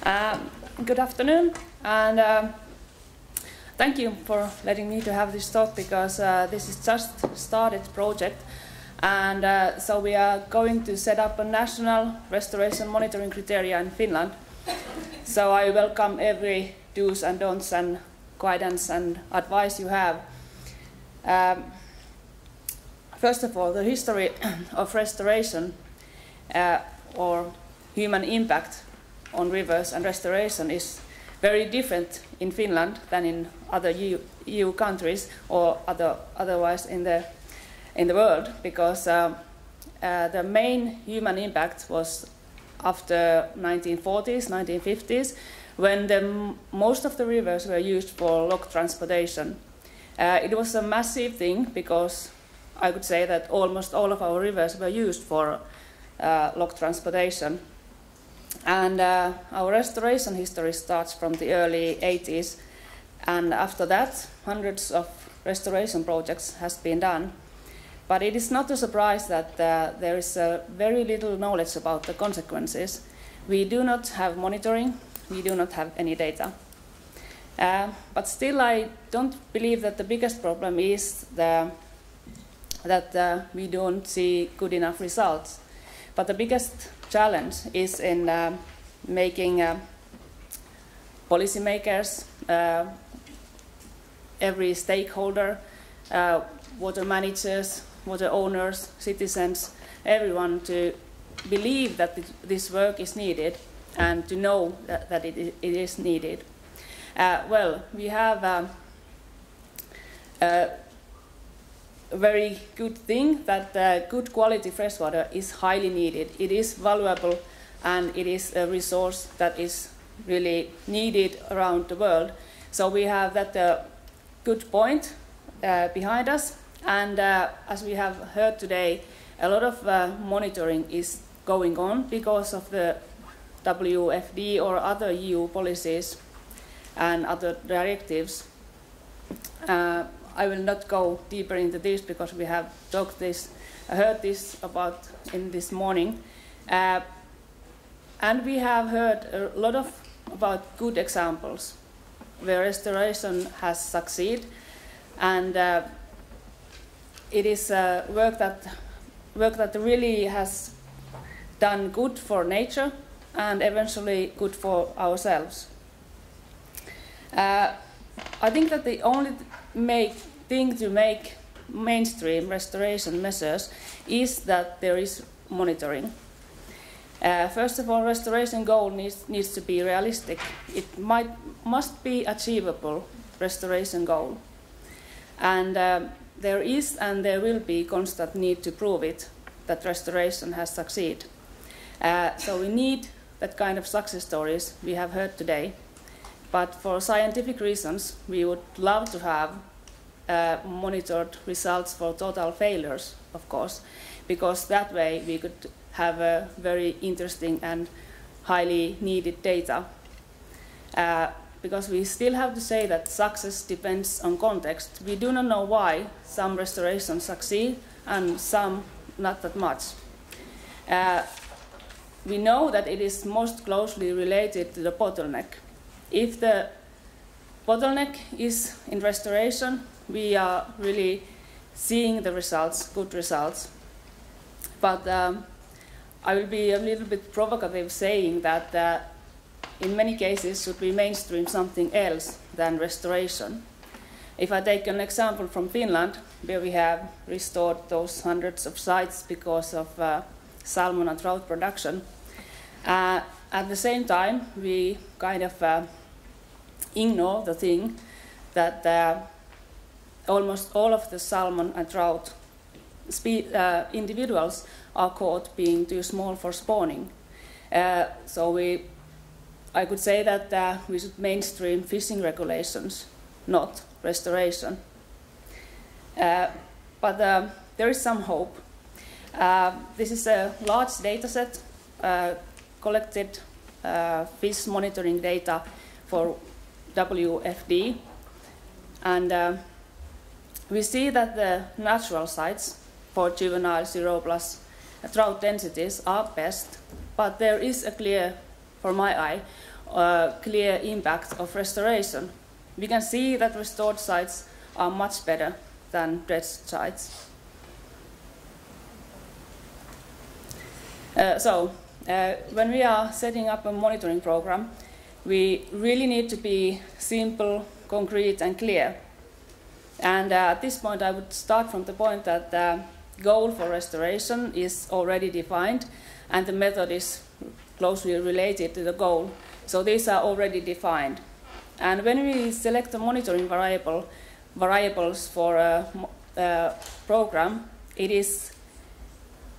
Good afternoon, and thank you for letting me to have this talk, because this is just started project, and so we are going to set up a national restoration monitoring criteria in Finland. So I welcome every do's and don'ts and guidance and advice you have. First of all, the history of restoration or human impact on rivers and restoration is very different in Finland than in other EU countries or otherwise in the world, because the main human impact was after 1940s, 1950s, when most of the rivers were used for log transportation. It was a massive thing, because I could say that almost all of our rivers were used for log transportation. And our restoration history starts from the early 80s, and after that hundreds of restoration projects has been done. But it is not a surprise that there is very little knowledge about the consequences. We do not have monitoring, we do not have any data. But still, I don't believe that the biggest problem is that we don't see good enough results. But the biggest challenge is in making policymakers, every stakeholder, water managers, water owners, citizens, everyone to believe that this work is needed and to know that it is needed. Well, we have a very good thing that good quality freshwater is highly needed. It is valuable, and it is a resource that is really needed around the world. So we have that good point behind us, and as we have heard today, a lot of monitoring is going on because of the WFD or other EU policies and other directives. I will not go deeper into this, because we have heard this about in this morning, and we have heard a lot about good examples where restoration has succeeded, and it is work that really has done good for nature and eventually good for ourselves. I think that the only thing to make mainstream restoration measures is that there is monitoring. First of all, restoration goal needs to be realistic. It must be achievable restoration goal, and there is and there will be constant need to prove it, that restoration has succeeded. So we need that kind of success stories we have heard today. But for scientific reasons, we would love to have monitored results for total failures, of course, because that way we could have a very interesting and highly needed data. Because we still have to say that success depends on context. We do not know why some restorations succeed and some not that much. We know that it is most closely related to the bottleneck. If the bottleneck is in restoration, we are really seeing the results, good results. But I will be a little bit provocative saying that in many cases should we mainstream something else than restoration. If I take an example from Finland, where we have restored those hundreds of sites because of salmon and trout production, at the same time we kind of ignore the thing that almost all of the salmon and trout individuals are caught being too small for spawning. So I could say that we should mainstream fishing regulations, not restoration. But there is some hope. This is a large data set, collected fish monitoring data for WFD, and we see that the natural sites for juvenile 0+ trout densities are best, but there is a clear, for my eye, clear impact of restoration. We can see that restored sites are much better than dredged sites. When we are setting up a monitoring program, we really need to be simple, concrete, and clear. And at this point, I would start from the point that the goal for restoration is already defined, and the method is closely related to the goal. So these are already defined. And when we select the monitoring variables for a program, it is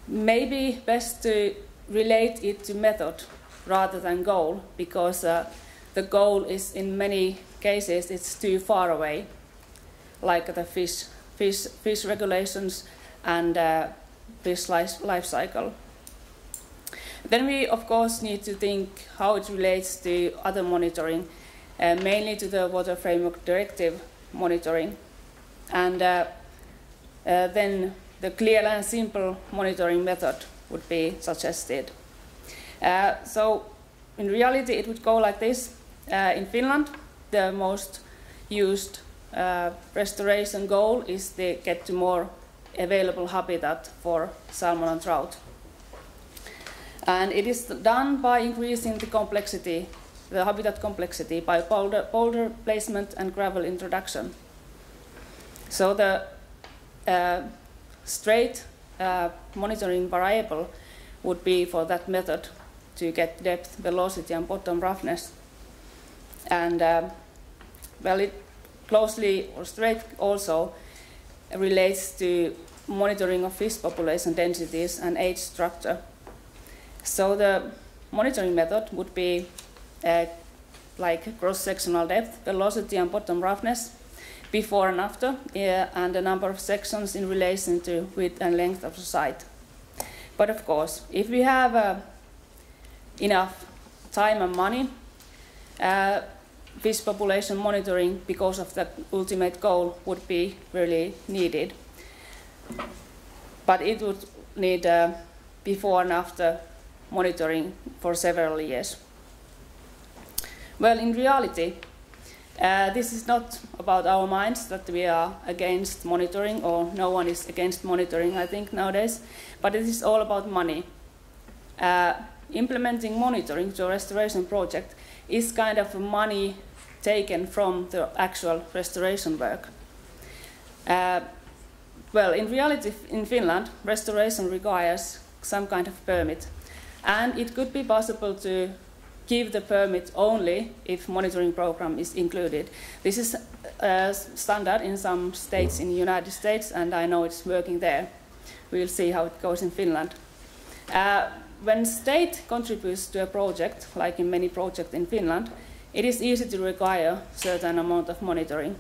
maybe best to relate it to method rather than goal, because the goal is in many cases it's too far away, like the fish regulations and fish life cycle. Then we of course need to think how it relates to other monitoring, mainly to the Water Framework Directive monitoring, and then the clear and simple monitoring method would be suggested. So in reality it would go like this. In Finland, the most used restoration goal is to get to more available habitat for salmon and trout. And it is done by increasing the complexity, the habitat complexity, by boulder placement and gravel introduction. So the straight monitoring variable would be for that method to get depth, velocity, and bottom roughness. And well, it closely or straight also relates to monitoring of fish population densities and age structure. So the monitoring method would be like cross-sectional depth, velocity, and bottom roughness before and after, and the number of sections in relation to width and length of the site. But of course, if we have enough time and money, fish population monitoring, because of the ultimate goal, would be really needed. But it would need before and after monitoring for several years. Well, in reality, this is not about our minds that we are against monitoring, or no one is against monitoring, I think, nowadays, but it is all about money. Implementing monitoring to a restoration project is kind of money taken from the actual restoration work. Well, in reality, in Finland, restoration requires some kind of permit, and it could be possible to give the permit only if monitoring program is included. This is standard in some states in the United States, and I know it's working there. We'll see how it goes in Finland. When state contributes to a project, like in many projects in Finland, it is easy to require certain amount of monitoring.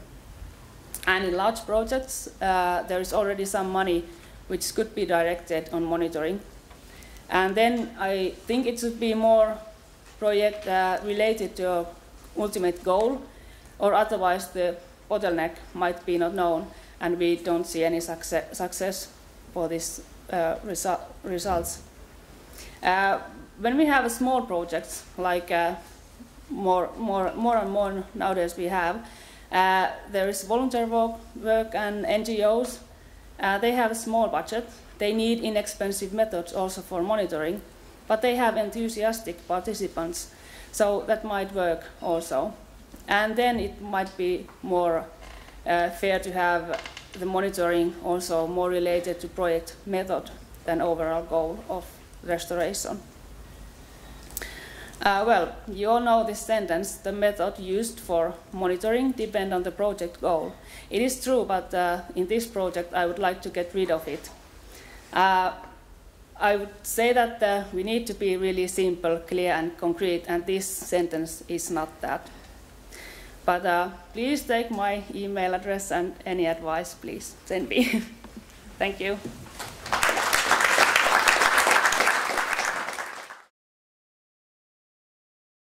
And in large projects, there is already some money which could be directed on monitoring. And then I think it should be more project related to ultimate goal, or otherwise the bottleneck might be not known, and we don't see any success for these results. When we have small projects, like more and more nowadays we have, there is volunteer work and NGOs. They have a small budget. They need inexpensive methods also for monitoring, but they have enthusiastic participants, so that might work also. And then it might be more fair to have the monitoring also more related to project method than overall goal of restoration. Well, you all know this sentence: the method used for monitoring depends on the project goal. It is true, but in this project I would like to get rid of it. I would say that we need to be really simple, clear, and concrete, and this sentence is not that. But please take my email address, and any advice, please send me. Thank you.